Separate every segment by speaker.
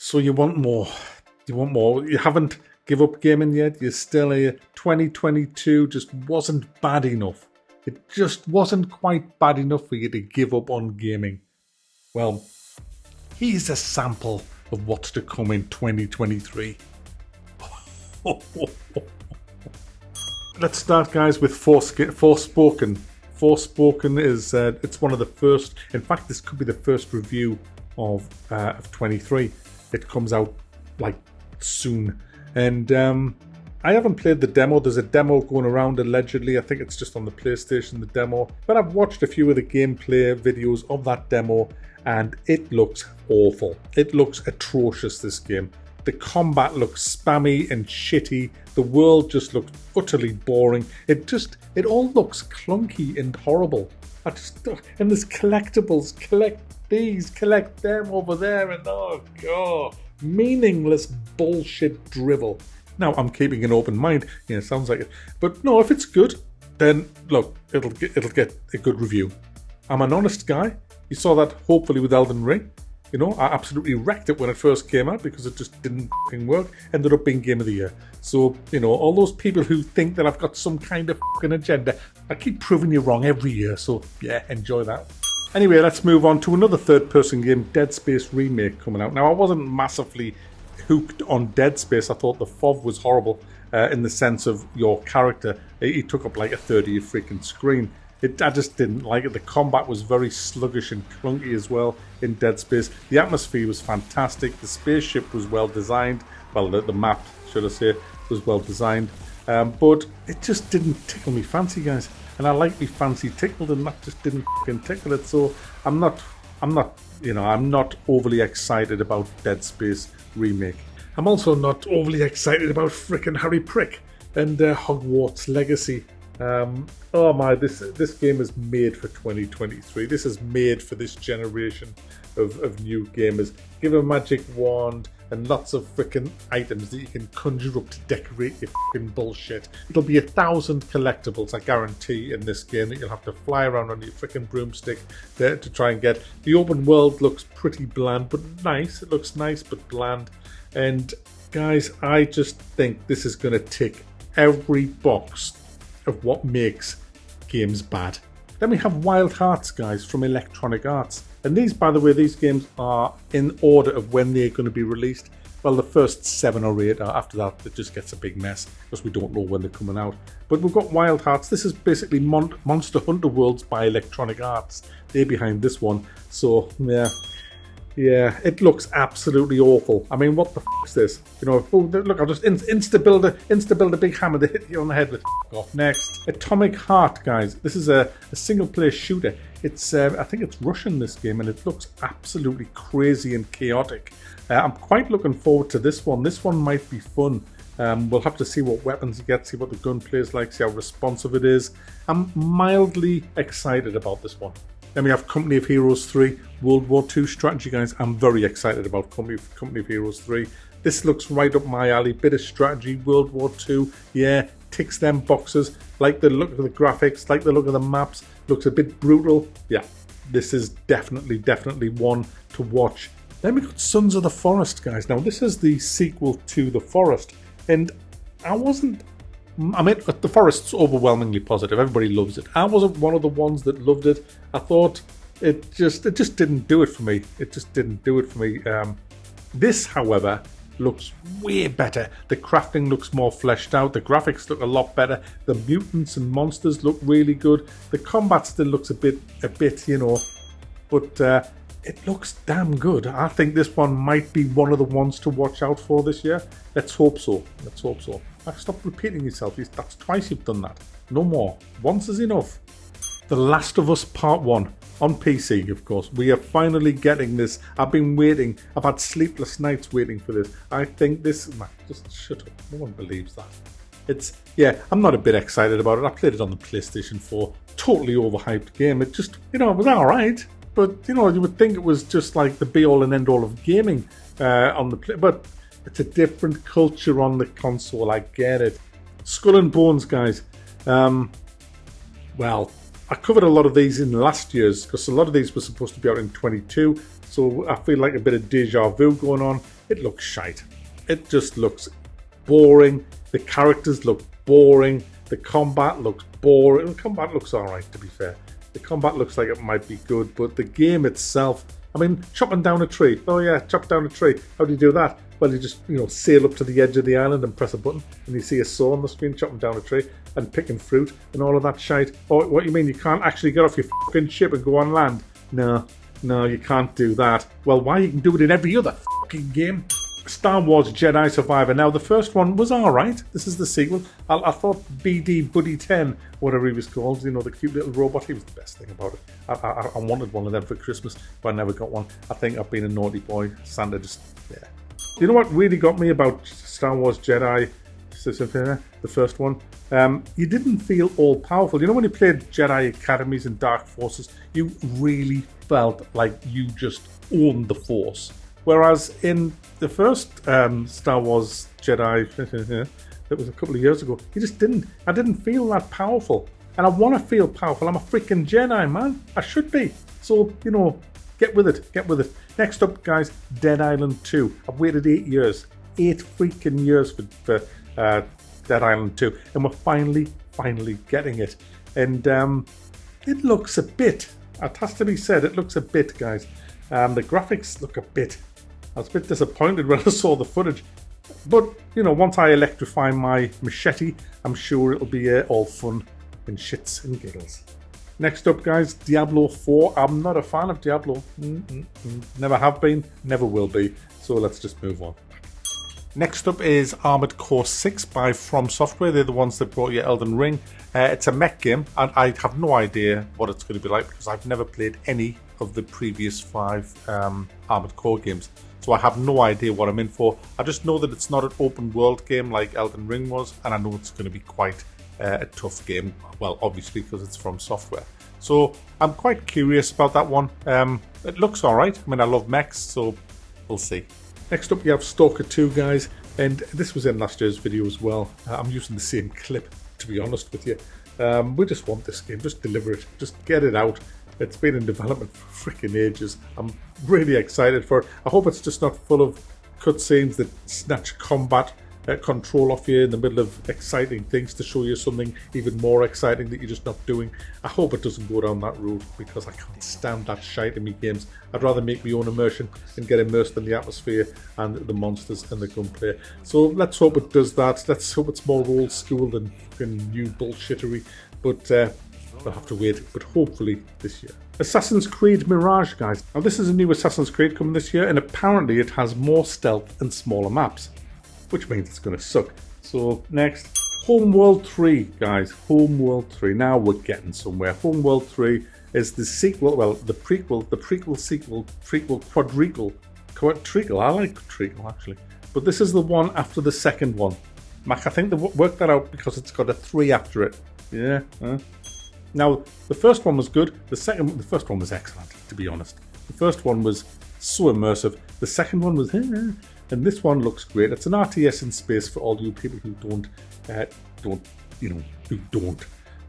Speaker 1: So you want more. You want more. You haven't give up gaming yet. You're still here. 2022 just wasn't bad enough. It just wasn't quite bad enough for you to give up on gaming. Well, here's a sample of what's to come in 2023. Let's start, guys, with Forespoken. Forespoken is it's one of the first. In fact, this could be the first review of 23. It comes out like soon, and I haven't played the demo. There's a demo going around allegedly. I think it's just on the PlayStation, the demo. But I've watched a few of the gameplay videos of that demo, and it looks awful. It looks atrocious, this game. The combat looks spammy and shitty. The world just looks utterly boring. It all looks clunky and horrible. And there's collectibles. Collect these, collect them over there, and oh god, meaningless bullshit drivel. Now, I'm keeping an open mind. Yeah, sounds like it. But no, if it's good, then look, it'll get a good review. I'm an honest guy. You saw that hopefully with Elden Ring. You know, I absolutely wrecked it when it first came out because it just didn't fucking work. Ended up being Game of the Year. So, you know, all those people who think that I've got some kind of fucking agenda, I keep proving you wrong every year. So, yeah, enjoy that. Anyway, let's move on to another third-person game, Dead Space Remake, coming out. Now, I wasn't massively hooked on Dead Space. I thought the FOV was horrible in the sense of your character. He took up like a third of your freaking screen. I just didn't like it. The combat was very sluggish and clunky as well in Dead Space. The atmosphere was fantastic. The spaceship was well designed. Well, the map, should I say, was well designed. But it just didn't tickle me fancy, guys. And I like me fancy tickled, and that just didn't fucking tickle it. So I'm not overly excited about Dead Space Remake. I'm also not overly excited about frickin' Harry Prick and Hogwarts Legacy. Oh my, this game is made for 2023. This is made for this generation of new gamers. Give a magic wand and lots of frickin' items that you can conjure up to decorate your frickin' bullshit. It'll be 1,000 collectibles, I guarantee, in this game that you'll have to fly around on your frickin' broomstick to try and get. The open world looks pretty bland, but nice. It looks nice, but bland. And guys, I just think this is going to tick every box of what makes games bad. Then we have Wild Hearts, guys, from Electronic Arts. And these, by the way, these games are in order of when they're going to be released. Well, the first 7 or 8 are. After that, it just gets a big mess because we don't know when they're coming out. But we've got Wild Hearts. This is basically Monster Hunter Worlds by Electronic Arts. They're behind this one. So, yeah, it looks absolutely awful. I mean, what the is this? You know, look, I'll just insta-build a big hammer to hit you on the head with. Off next. Atomic Heart, guys. This is a single-player shooter. It's I think it's Russian, this game, and it looks absolutely crazy and chaotic. I'm quite looking forward to this one. This one might be fun. We'll have to see what weapons you get, see what the gunplay is like, see how responsive it is. I'm mildly excited about this one. Then we have Company of Heroes 3, World War II strategy, guys. I'm very excited about Company of Heroes 3. This looks right up my alley. Bit of strategy, World War II. Yeah, ticks them boxes. Like the look of the graphics, like the look of the maps. Looks a bit brutal. Yeah, this is definitely one to watch. Then we got Sons of the Forest, guys. Now, this is the sequel to The Forest. And I mean, The Forest's overwhelmingly positive. Everybody loves it. I wasn't one of the ones that loved it. I thought it just didn't do it for me. It just didn't do it for me. This, however, looks way better. The crafting looks more fleshed out. The graphics look a lot better. The mutants and monsters look really good. The combat still looks a bit, you know, but it looks damn good. I think this one might be one of the ones to watch out for this year. Let's hope so. Let's hope so. Stop repeating yourself. That's twice you've done that. No more. Once is enough. The Last of Us Part 1 on PC, of course. We are finally getting this. I've been waiting. I've had sleepless nights waiting for this. I think this... Man, just shut up. No one believes that. I'm not a bit excited about it. I played it on the PlayStation 4. Totally overhyped game. It just, it was alright. But, you would think it was just like the be-all and end-all of gaming on the play. But it's a different culture on the console. I get it. Skull and Bones, guys. Well, I covered a lot of these in last year's because a lot of these were supposed to be out in 22. So I feel like a bit of deja vu going on. it looks shite. It just looks boring. The characters look boring. The combat looks boring. The combat looks alright, to be fair. The combat looks like it might be good, but the game itself, I mean, chopping down a tree. Oh yeah, chop down a tree. How do you do that? Well, you just, sail up to the edge of the island and press a button, and you see a saw on the screen chopping down a tree and picking fruit and all of that shite. Oh, what you mean? You can't actually get off your fucking ship and go on land? No, you can't do that. Well, why? You can do it in every other fucking game. Star Wars Jedi Survivor. Now, the first one was alright. This is the sequel. I thought BD Buddy 10, whatever he was called, the cute little robot, he was the best thing about it. I wanted one of them for Christmas, but I never got one. I think I've been a naughty boy. Santa just, yeah. You know what really got me about Star Wars Jedi, the first one? You didn't feel all powerful. When you played Jedi Academies and Dark Forces, you really felt like you just owned the Force. Whereas in the first Star Wars Jedi, that was a couple of years ago, you just didn't. I didn't feel that powerful. And I want to feel powerful. I'm a freaking Jedi, man. I should be. So, get with it. Next up, guys, Dead Island 2. I've waited 8 years. 8 freaking years for Dead Island 2. And we're finally getting it. And it looks a bit, it has to be said, it looks a bit, guys. The graphics look a bit. I was a bit disappointed when I saw the footage. But, once I electrify my machete, I'm sure it'll be all fun and shits and giggles. Next up, guys, Diablo 4. I'm not a fan of Diablo. Never have been, never will be. So let's just move on. Next up is Armored Core 6 by From Software. They're the ones that brought you Elden Ring. It's a mech game, and I have no idea what it's going to be like because I've never played any of the previous 5 Armored Core games. So I have no idea what I'm in for. I just know that it's not an open world game like Elden Ring was, and I know it's going to be quite a tough game. Well, obviously because it's From Software. So I'm quite curious about that one. It looks alright. I mean, I love mechs, so we'll see. Next up, you have Stalker 2, guys, and this was in last year's video as well. I'm using the same clip, to be honest with you. We just want this game. Just deliver it. Just get it out. It's been in development for freaking ages. I'm really excited for it. I hope it's just not full of cutscenes that snatch combat control off you in the middle of exciting things to show you something even more exciting that you're just not doing. I hope it doesn't go down that route because I can't stand that shite in me games. I'd rather make my own immersion and get immersed in the atmosphere and the monsters and the gunplay. So let's hope it does that. Let's hope it's more old school than fucking new bullshittery. But we'll have to wait. But hopefully this year. Assassin's Creed Mirage, guys. Now this is a new Assassin's Creed coming this year, and apparently it has more stealth and smaller maps, which means it's going to suck. So next, Homeworld 3, guys. Homeworld 3. Now we're getting somewhere. Homeworld 3 is the sequel, well, the prequel, quadricle. I like treacle, actually. But this is the one after the second one. Mac, I think they worked that out because it's got a 3 after it. Yeah. Now, the first one was good. The first one was excellent, to be honest. The first one was so immersive. The second one was, and this one looks great. It's an RTS in space for all you people who don't.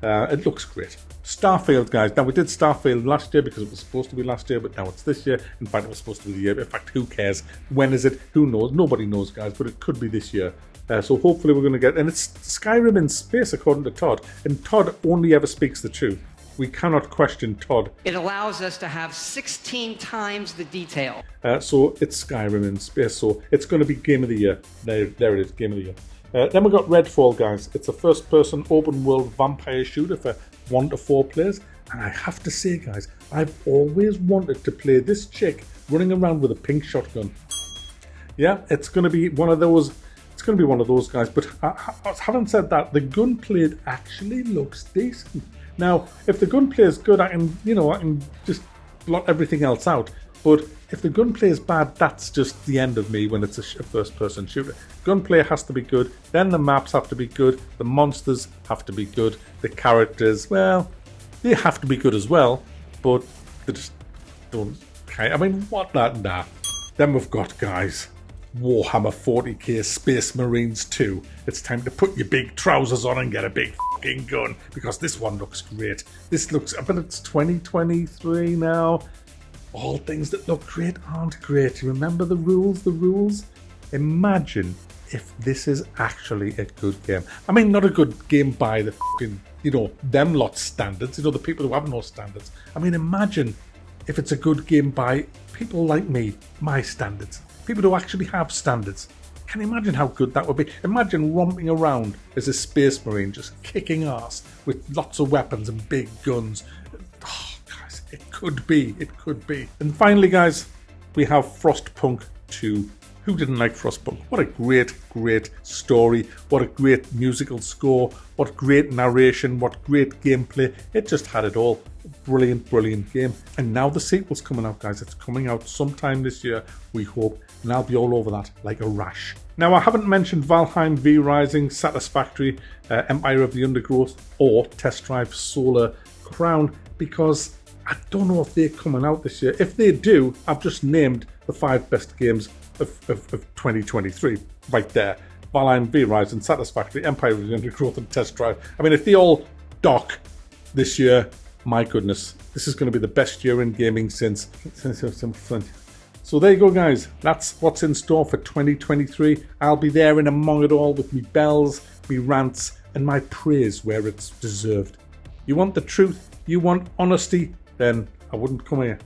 Speaker 1: It looks great. Starfield, guys. Now, we did Starfield last year because it was supposed to be last year, but now it's this year. In fact, it was supposed to be the year. In fact, who cares? When is it? Who knows? Nobody knows, guys, but it could be this year. So hopefully we're going to get... And it's Skyrim in space, according to Todd. And Todd only ever speaks the truth. We cannot question Todd.
Speaker 2: It allows us to have 16 times the detail.
Speaker 1: So it's Skyrim in space. So it's going to be Game of the Year. There it is, Game of the Year. Then we've got Redfall, guys. It's a first-person open-world vampire shooter for 1 to 4 players. And I have to say, guys, I've always wanted to play this chick running around with a pink shotgun. Yeah, it's going to be one of those... It's going to be one of those guys, but having said that, the gunplay actually looks decent. Now, if the gunplay is good, I can just blot everything else out. But if the gunplay is bad, that's just the end of me when it's a first-person shooter. Gunplay has to be good, then the maps have to be good, the monsters have to be good, the characters, well, they have to be good as well, but they just don't. I mean, what that? Nah. Then we've got, guys, Warhammer 40k Space Marines 2. It's time to put your big trousers on and get a big fucking gun, because this one looks great. This looks, I bet it's 2023 now. all things that look great aren't great. Remember the rules, the rules? Imagine if this is actually a good game. I mean, not a good game by the fucking, them lot standards, the people who have no standards. I mean, imagine if it's a good game by people like me, my standards, people who actually have standards. Can you imagine how good that would be? Imagine romping around as a space marine, just kicking ass with lots of weapons and big guns. Oh, guys, it could be. And finally, guys, we have Frostpunk 2. Who didn't like Frostpunk? What a great story. What a great musical score. What great narration. What great gameplay. It just had it all. Brilliant game. And now the sequel's coming out, guys. It's coming out sometime this year, we hope. And I'll be all over that like a rash. Now, I haven't mentioned Valheim V Rising, Satisfactory, Empire of the Undergrowth, or Test Drive Solar Crown, because I don't know if they're coming out this year. If they do, I've just named the 5 best games of 2023 right there. Valheim V Rising, Satisfactory, Empire of the Undergrowth, and Test Drive. I mean, if they all dock this year, my goodness, this is going to be the best year in gaming since. So there you go, guys. That's what's in store for 2023. I'll be there in among it all with me bells, me rants, and my praise where it's deserved. You want the truth? You want honesty? Then I wouldn't come here.